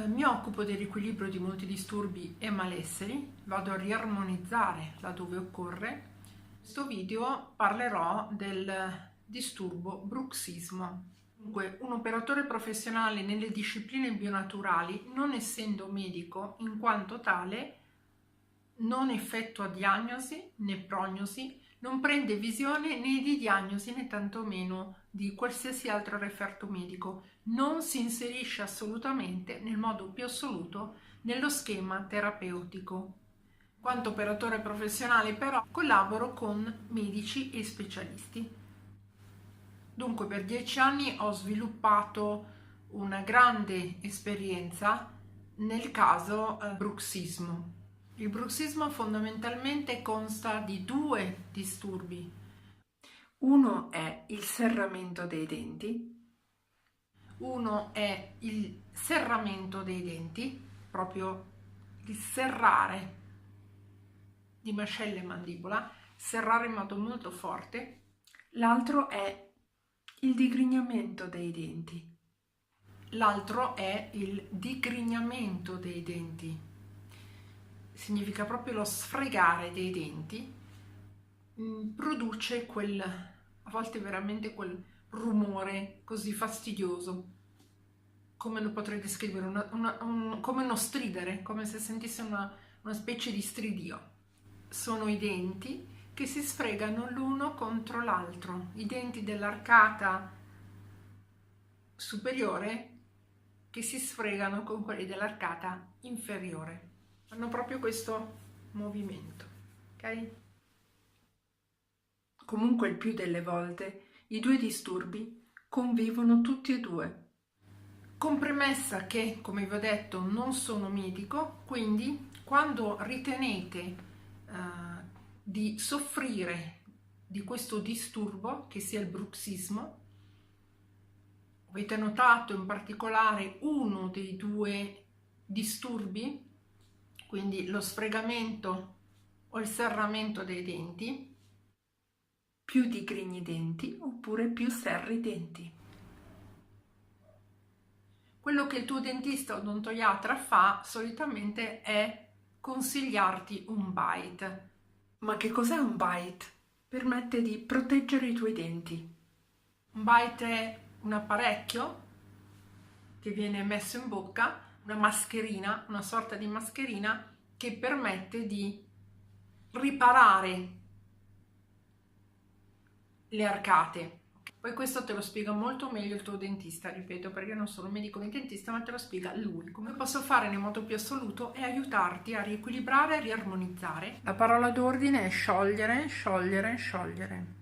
Mi occupo del riequilibrio di molti disturbi e malesseri, vado a riarmonizzare laddove occorre. In questo video parlerò del disturbo bruxismo. Dunque, un operatore professionale nelle discipline bionaturali, non essendo medico, in quanto tale, non effettua diagnosi né prognosi, non prende visione né di diagnosi né tantomeno di qualsiasi altro referto medico, non si inserisce assolutamente nel modo più assoluto nello schema terapeutico. In quanto operatore professionale però collaboro con medici e specialisti. Dunque per 10 anni ho sviluppato una grande esperienza nel caso bruxismo. Il bruxismo fondamentalmente consta di due disturbi. Uno è il serramento dei denti, uno è il serramento dei denti, proprio il serrare di mascella e mandibola, serrare in modo molto forte. L'altro è il digrignamento dei denti. L'altro è il digrignamento dei denti. Significa proprio lo sfregare dei denti, produce a volte veramente quel rumore così fastidioso. Come lo potrei descrivere? Come uno stridere, come se sentisse una specie di stridio. Sono i denti che si sfregano l'uno contro l'altro, i denti dell'arcata superiore che si sfregano con quelli dell'arcata inferiore. Hanno proprio questo movimento, ok? Comunque il più delle volte i due disturbi convivono tutti e due. Con premessa che, come vi ho detto, non sono medico, quindi quando ritenete di soffrire di questo disturbo, che sia il bruxismo, avete notato in particolare uno dei due disturbi, quindi lo sfregamento o il serramento dei denti, più digrigni i denti oppure più serri i denti. Quello che il tuo dentista o odontoiatra fa solitamente è consigliarti un bite. Ma che cos'è un bite? Permette di proteggere i tuoi denti. Un bite è un apparecchio che viene messo in bocca, una mascherina, una sorta di mascherina che permette di riparare le arcate. Poi questo te lo spiega molto meglio il tuo dentista, ripeto, perché io non sono medico né dentista, ma te lo spiega lui. Come posso fare nel modo più assoluto è aiutarti a riequilibrare e riarmonizzare. La parola d'ordine è sciogliere, sciogliere, sciogliere.